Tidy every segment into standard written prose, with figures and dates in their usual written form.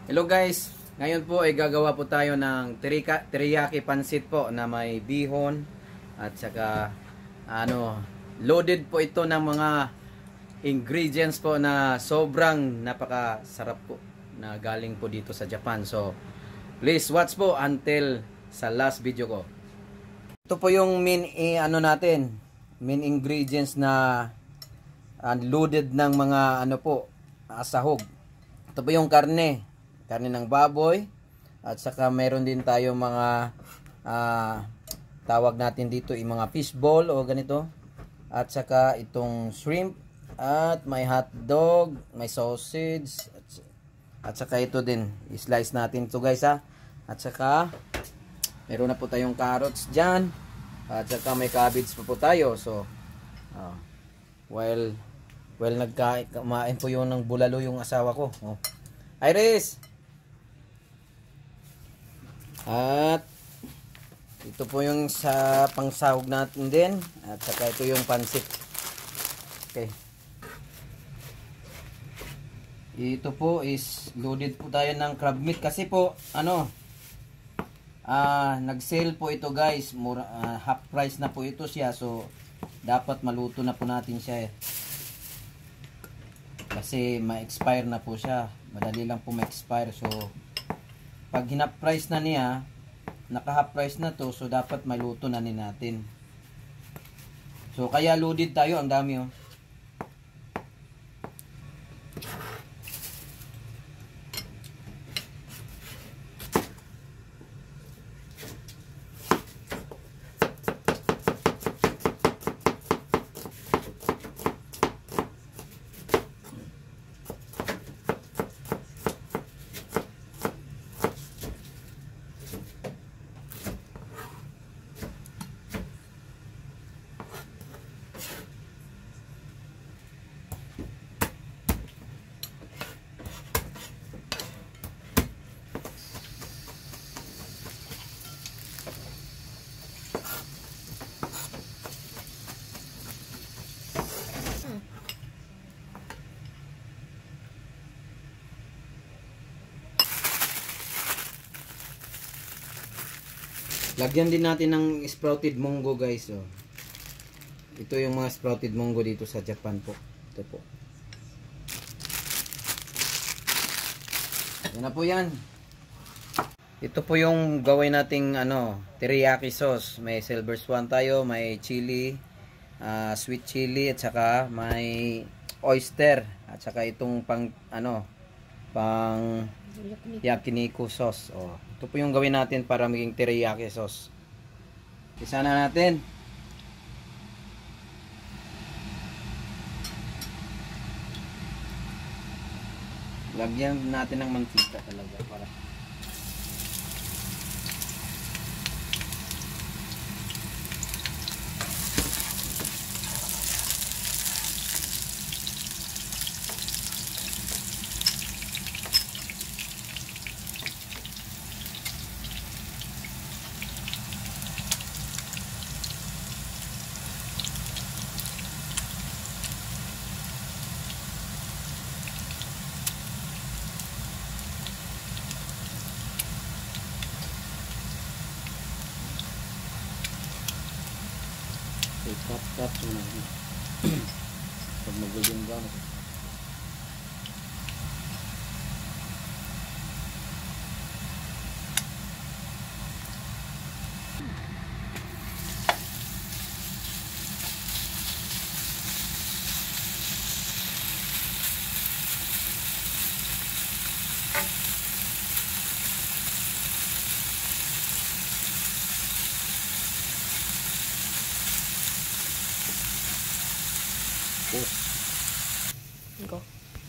Hello guys, ngayon po ay gagawa po tayo ng teriyaki pansit po na may bihon at saka loaded po ito ng mga ingredients po na sobrang napakasarap po na galing po dito sa Japan. So please watch po until sa last video ko. Ito po yung main main ingredients na loaded ng mga sahog. Ito po yung karne ng baboy, at saka meron din tayo mga tawag natin dito yung mga fishball o ganito, at saka itong shrimp, at may hotdog, may sausage, at saka ito din i-slice natin ito guys ha. At saka meron na po tayong carrots dyan, at saka may cabbage pa po tayo. So while kumain po yun ng bulalo yung asawa ko. Iris! At ito po yung sa pangsahog natin din, at saka ito yung pansit. Okay. Ito po is loaded po tayo ng crab meat kasi po nag-sale po ito guys. Half price na po ito siya, so dapat maluto na po natin siya kasi ma-expire na po siya. Madali lang po ma-expire. So pag hinap price na niya, naka half price na to, so dapat maluto na natin. So kaya loaded tayo, ang dami oh. Lagyan din natin ng sprouted munggo guys. Oh. Ito yung mga sprouted munggo dito sa Japan po. Ito po. Yan na po yan. Ito po yung gawin nating teriyaki sauce. May silver swan tayo, may chili, sweet chili, at saka may oyster, at saka itong pang yakiniku sauce. Oh. Ito po yung gawin natin para maging teriyaki sauce. Isa na natin. Lagyan natin ng mantika talaga para cut muna. Pag mag-golden brown.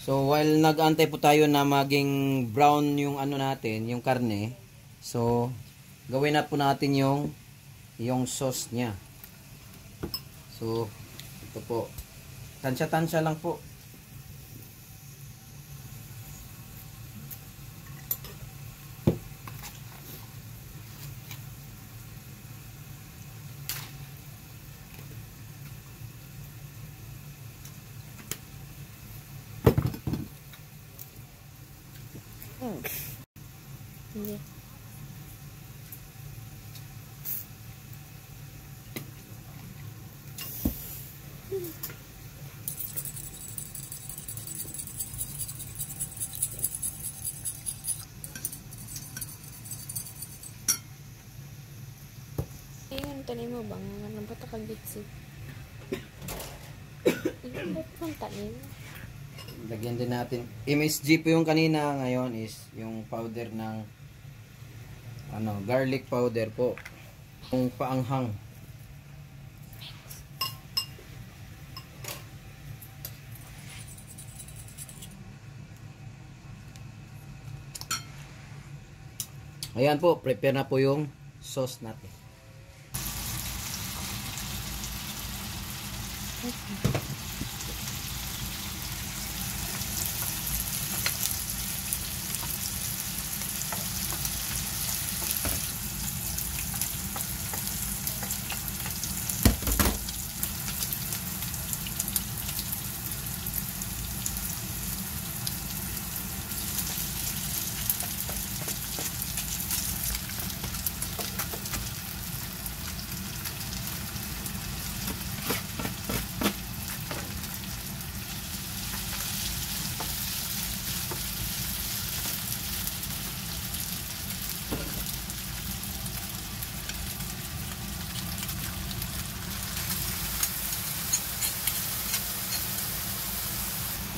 So while nag-antay po tayo na maging brown yung natin, yung karne, so gawin na po natin yung sauce niya. So ito po, tansya-tansya lang po. Hindi. Ayun, tanim mo bang? Ano ba ito kagitsi? Ayun, ba't kong tanim? Lagyan din natin. MSG po yung kanina. Ngayon is yung powder ng garlic powder po. Yung paanghang. Ayan po, prepare na po yung sauce natin.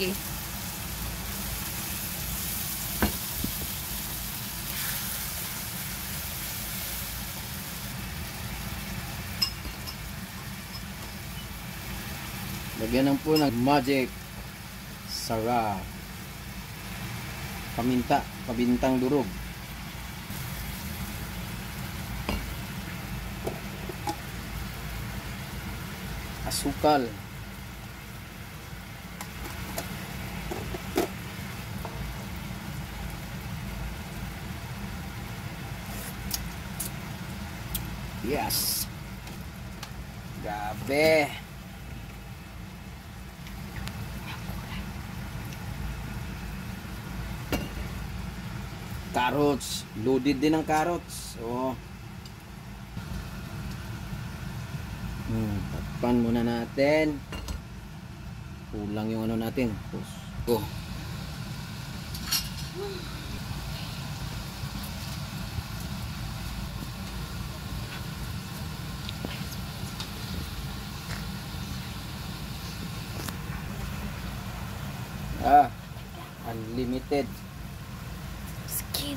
Okay. Lagyan ng po ng magic sarap. Paminta, pabintang durog. Asukal. Yes. Grabe. Carrots. Loaded din ng carrots. So, takpan muna natin. Kulang yung natin. Oh. Unlimited. Skin.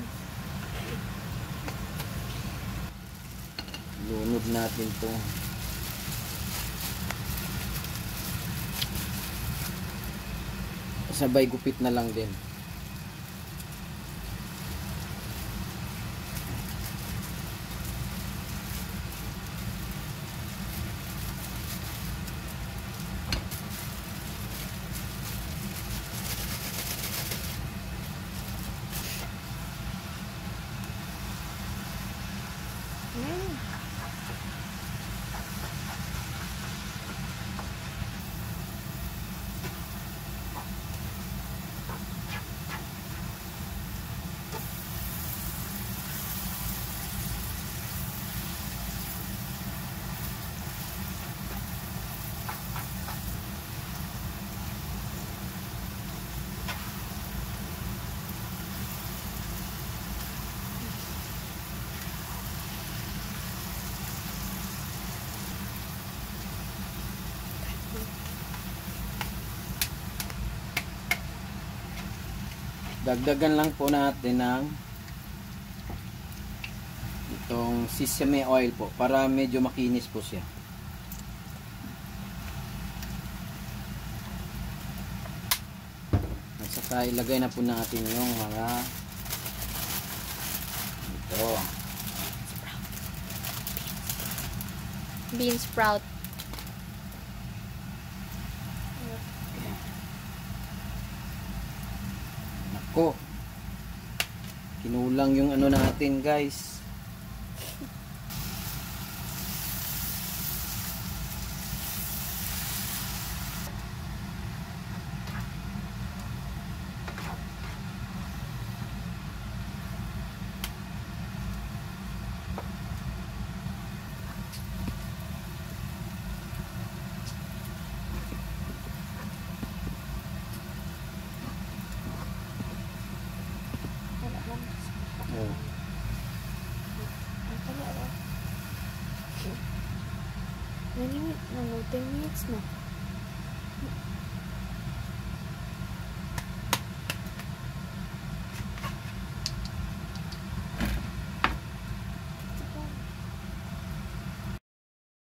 Lunod natin to. Sabay gupit na lang din. Dagdagan lang po natin ng itong sesame oil po para medyo makinis po siya. At saka ilagay na po natin yung mga ito. Bean sprout. Nako. Kinulang yung natin, guys. Nanimit na 10 minutes na.